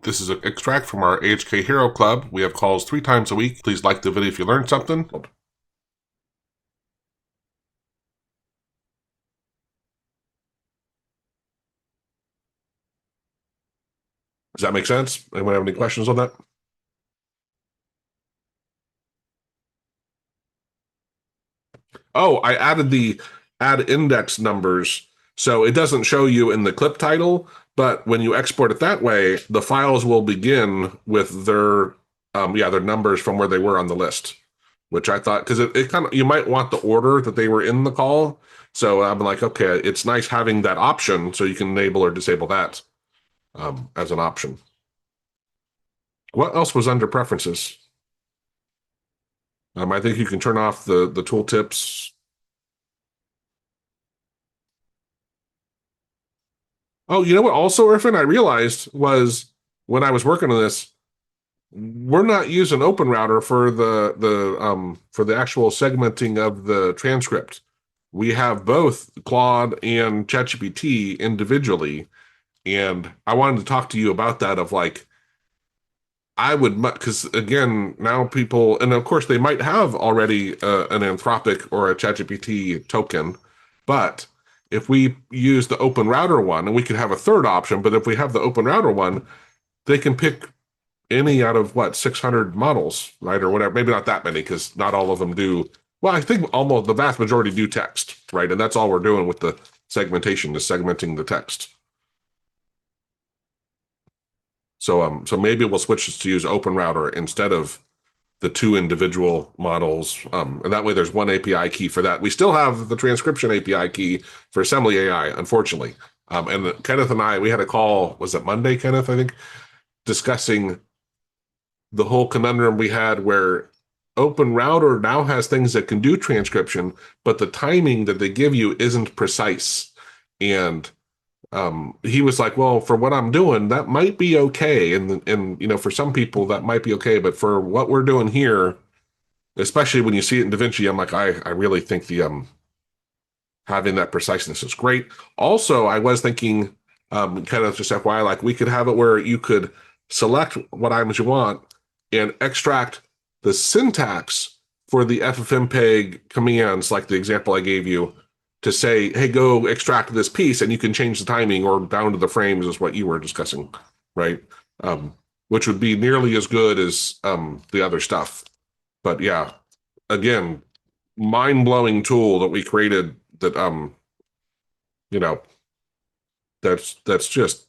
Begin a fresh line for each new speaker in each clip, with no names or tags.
This is an extract from our AHK Hero Club. We have calls 3 times a week. Please like the video if you learned something. Does that make sense? Anyone have any questions on that? Oh, I added the add index numbers. So it doesn't show you in the clip title, but when you export it that way, the files will begin with their numbers from where they were on the list, which I thought, because it kind of, you might want the order that they were in the call. So I'm like, okay, it's nice having that option so you can enable or disable that as an option. What else was under preferences? I think you can turn off the tooltips. Oh, you know what? Also, Irfan, I realized was when I was working on this, we're not using OpenRouter for the actual segmenting of the transcript. We have both Claude and ChatGPT individually, and I wanted to talk to you about that. Of like, I would, because again, now people, and of course they might have already an Anthropic or a ChatGPT token, but if we use the OpenRouter one, and we could have a third option, but if we have the OpenRouter one, they can pick any out of 600 models, right? Or whatever. Maybe not that many, because not all of them do. Well, I think almost the vast majority do text, right? And that's all we're doing with the segmentation, is segmenting the text. So maybe we'll switch this to use OpenRouter instead of the 2 individual models. And that way there's one API key for that. We still have the transcription API key for AssemblyAI, unfortunately. And Kenneth and I, we had a call, was it Monday, Kenneth, I think, discussing the whole conundrum we had where OpenRouter now has things that can do transcription, but the timing that they give you isn't precise. And he was like, well, for what I'm doing, that might be okay. And for some people that might be okay, but for what we're doing here, especially when you see it in DaVinci, I'm like, I really think the having that preciseness is great. Also, I was thinking, kind of just FYI, like we could have it where you could select what items you want and extract the syntax for the FFMPEG commands, like the example I gave you, to say, hey, go extract this piece, and you can change the timing or down to the frames, is what you were discussing, right? Which would be nearly as good as the other stuff. But yeah, again, mind-blowing tool that we created that, that's just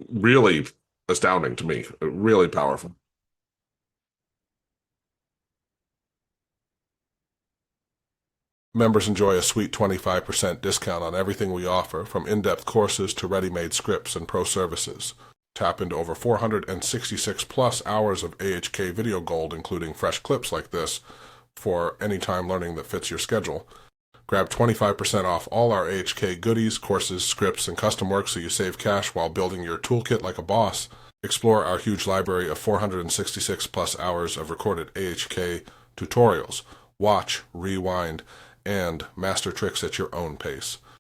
really astounding to me, really powerful. Members enjoy a sweet 25% discount on everything we offer, from in-depth courses to ready-made scripts and pro services. Tap into over 466 plus hours of AHK video gold, including fresh clips like this, for anytime learning that fits your schedule. Grab 25% off all our AHK goodies, courses, scripts, and custom work so you save cash while building your toolkit like a boss. Explore our huge library of 466 plus hours of recorded AHK tutorials. Watch, rewind, and master tricks at your own pace.